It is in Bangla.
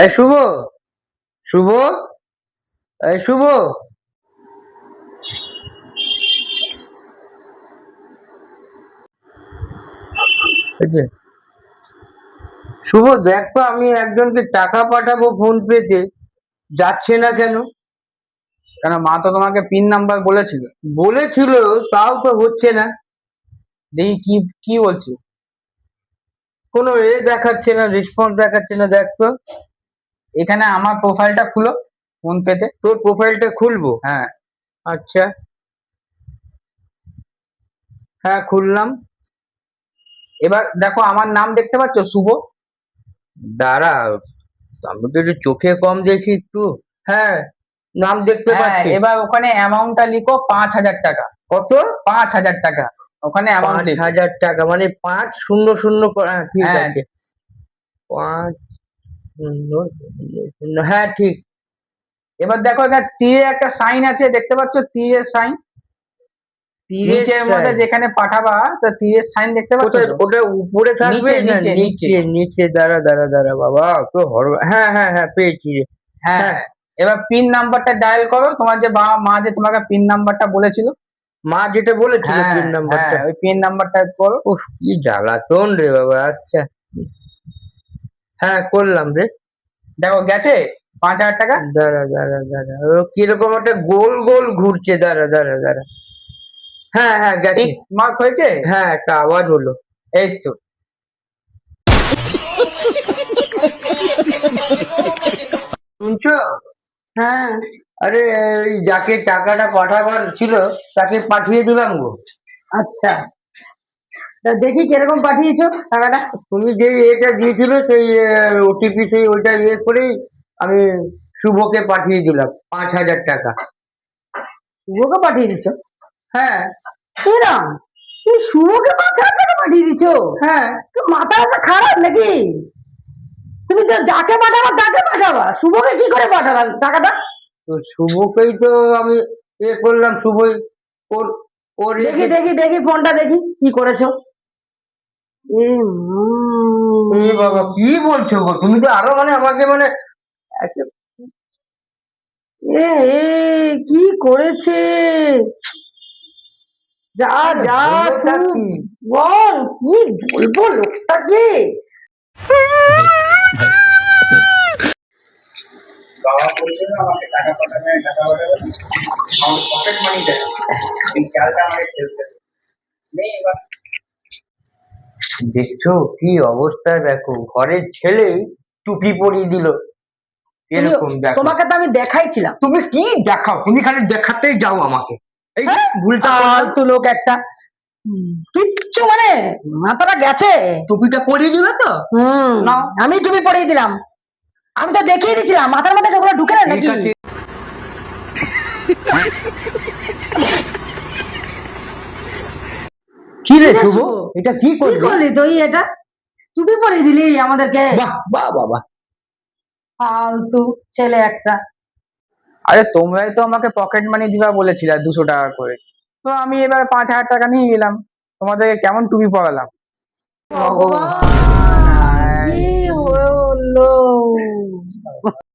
এই শুভ, শুভ, এই শুভ, এই যে, শুভ দেখ তো আমি একজনকে টাকা পাঠাবো ফোন পেতে, যাচ্ছে না কেন? কেন, মা তো তোমাকে পিন নাম্বার বলেছিল। বলেছিল, তাও তো হচ্ছে না। দেখি কি কি বলছি। কোনো দেখাচ্ছে না, রেসপন্স দেখাচ্ছে না, দেখ তো। এখানে আমার প্রোফাইলটা খুলো ফোন পেতে। তোর প্রোফাইলটা খুলবো? হ্যাঁ, আচ্ছা, হ্যাঁ খুললাম। এবার দেখো আমার নাম দেখতে পাচ্ছ, শুভ। দাঁড়া, আমি তো একটু চোখে কম দেখি একটু। হ্যাঁ, নাম দেখতে হ্যাঁ, পাচ্ছি। এবার ওখানে অ্যামাউন্টটা লিখো 5,000 টাকা। কত? 5,000 টাকা ওখানে অ্যামাউন্ট পাঁচ লিখো। হাজার টাকা মানে 500 হ্যাঁ ঠিক হ্যাঁ, আছে। 500, হ্যাঁ ঠিক। এবার দেখো এখানে তীরে একটা সাইন আছে, দেখতে পাচ্ছ তীরের সাইন। তীরের নিচের মধ্যে sign? যেখানে পাঠাবা তো তীরের সাইন দেখতে পাচ্ছ কোথায়? তো? ওটা উপরে থাকবে নিচে না নিচে নিচে। নিচে? নিচে, দাঁড়া দাঁড়া দাঁড়া বাবা, তো হ্যাঁ হ্যাঁ হ্যাঁ পেয়েছি রে। হ্যাঁ, হ্যাঁ, এবার পিন নাম্বারটা ডায়াল করো, তোমার যে বাবা মা যে তোমাকে পিন নাম্বারটা বলেছিল। মা যেটা বলেছিল হ্যাঁ পিন হ্যাঁ, নাম্বারটা। ওই পিন নাম্বারটা করো। উফ কি জ্বালাতন রে বাবা। আচ্ছা, হ্যাঁ করলাম রে। দেখো গেছে 5,000 টাকা। দাঁড়া দাঁড়া দাঁড়া, ও কিরকম একটা গোল গোল ঘুরছে, দাঁড়া দাঁড়া দাঁড়া। হ্যাঁ হ্যাঁ গেছে। ঠিক মার্ক হয়েছে। হ্যাঁ একটা আওয়াজ হলো। এই তো। শুনছো? হ্যাঁ। আরে ওই যাকে টাকাটা পাঠাবার ছিল তাকে পাঠিয়ে দিলাম গো। আচ্ছা, তা দেখি কিরকম পাঠিয়েছো টাকাটা। তুমি যে এটা দিয়েছিল সেই ওটিপি, সেই ওইটা করেই আমি শুভকে পাঠিয়ে দিলাম 5,000 টাকা। শুভকে পাঠিয়ে দিছো? হ্যাঁ এরাম তুমি শুভকে 5,000 টাকা পাঠিয়ে দিছো? হ্যাঁ। তো মাথাটা খারাপ নাকি? তুমি তো যাকে পাঠাবা তাকে পাঠাবা, শুভকে কি করে পাঠাবা টাকাটা? তো শুভকেই তো আমি করলাম, শুভই ওর ওর দেখি দেখি দেখি ফোনটা দেখি কি করেছো। এ এ বাবা কি বলছো গো? তুমি তো আরো মানে আমাকে মানে এ এ কি করেছে? যা যা হলোটা শুভ, কি? বল কি বলবো লোকটাকে। বাবা বলেছিল আমাকে টাকা পাঠাবে, টাকা পাঠাবে, আমার পকেট মানি দেবে, এই চালটা আমাকে ফেলতে হবে। নেই এবার। দেখছো কি অবস্থা? দেখো ঘরের ছেলেই টুপি পরিয়ে দিল। এরকম দেখো। তোমাকে তো আমি দেখাইছিলাম। তুমি কি দেখাও? তুমি খালি দেখাতেই যাও আমাকে। এই হ্যাঁ? ভুলটা করলাম। ফালতু লোক একটা। কিচ্ছু মানে মাথাটা গেছে। টুপিটা পরিয়ে দিবে তো? নাও। আমি টুপি পরিয়ে দিলাম। আমি তো দেখিয়ে দিছিলাম, মাথার মধ্যে ওগুলো ঢুকে না নাকি? ঠিক আছে। কি রে কি রে শুভ, শুভ? এটা কি কি করলি? করলি তুই এটা? টুপি পরিয়ে দিলি আমাদেরকে। বাহ বাহ বাবা। ফালতু ছেলে একটা। আরে তোমরাই তো আমাকে পকেট মানি দিবা বলেছিলে 200 টাকা করে, তো আমি এবার 5,000 টাকা নিয়ে গেলাম, তোমাদেরকে কেমন টুপি পরালাম। ভগবান কি হলো?